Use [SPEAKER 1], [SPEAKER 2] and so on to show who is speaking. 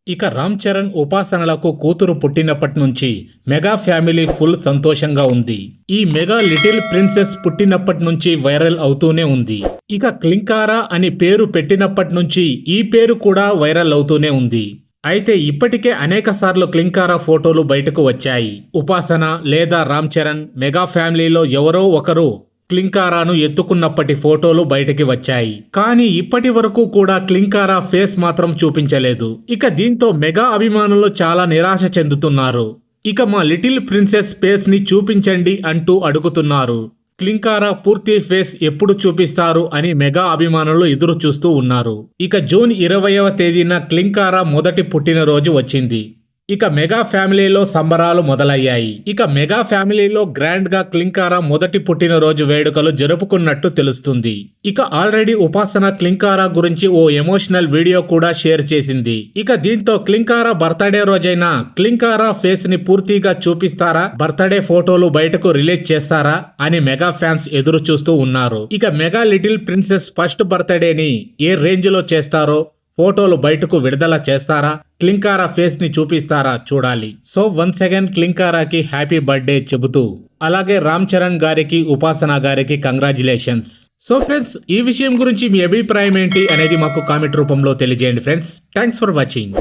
[SPEAKER 1] ఇక రామ్ చరణ్ ఉపాసనలకు కూతురు పుట్టినప్పటి నుంచి మెగా ఫ్యామిలీ ఫుల్ సంతోషంగా ఉంది. ఈ మెగా లిటిల్ ప్రిన్సెస్ పుట్టినప్పటి నుంచి వైరల్ అవుతూనే ఉంది. ఇక క్లింకారా అని పేరు పెట్టినప్పటి నుంచి ఈ పేరు కూడా వైరల్ అవుతూనే ఉంది. అయితే ఇప్పటికే అనేకసార్లు క్లింకారా ఫోటోలు బయటకు వచ్చాయి. ఉపాసన లేదా రామ్ చరణ్ మెగా ఫ్యామిలీలో ఎవరో ఒకరు క్లింకారాను ఎత్తుకున్నప్పటి ఫోటోలు బయటికి వచ్చాయి. కానీ ఇప్పటి వరకు కూడా క్లింకారా ఫేస్ మాత్రం చూపించలేదు. ఇక దీంతో మెగా అభిమానులు చాలా నిరాశ చెందుతున్నారు. ఇక మా లిటిల్ ప్రిన్సెస్ ఫేస్ ని చూపించండి అంటూ అడుగుతున్నారు. క్లింకారా పూర్తి ఫేస్ ఎప్పుడు చూపిస్తారు అని మెగా అభిమానులు ఎదురు చూస్తూ ఉన్నారు. ఇక జూన్ 20వ తేదీన క్లింకారా మొదటి పుట్టినరోజు వచ్చింది. ఇక మెగా ఫ్యామిలీలో సంబరాలు మొదలయ్యాయి. ఇక మెగా ఫ్యామిలీలో గ్రాండ్ గా క్లింకారా మొదటి పుట్టినరోజు వేడుకలు జరుపుకున్నట్టు తెలుస్తుంది. ఇక ఆల్రెడీ ఉపాసన క్లింకారా గురించి ఓ ఎమోషనల్ వీడియో కూడా షేర్ చేసింది. ఇక దీంతో క్లింకారా బర్త్డే రోజైన క్లింకారా ఫేస్ ని పూర్తిగా చూపిస్తారా, బర్త్డే ఫోటోలు బయటకు రిలీజ్ చేస్తారా అని మెగా ఫ్యాన్స్ ఎదురు చూస్తూ ఉన్నారు. ఇక మెగా లిటిల్ ప్రిన్సెస్ ఫస్ట్ బర్త్డేని ఏ రేంజ్ లో చేస్తారో, ఫోటోలు బయటకు విడుదల చేస్తారా, క్లింకారా ఫేస్ ని చూపిస్తారా చూడాలి. సో వన్స్ అగైన్ క్లింకారాకి హ్యాపీ బర్త్డే చెబుతూ అలాగే రామ్ చరణ్ గారికి ఉపాసన గారికి కంగ్రాచులేషన్స్. సో ఫ్రెండ్స్, ఈ విషయం గురించి మీ అభిప్రాయం ఏంటి అనేది మాకు కామెంట్ రూపంలో తెలియజేయండి ఫ్రెండ్స్. Thanks for watching.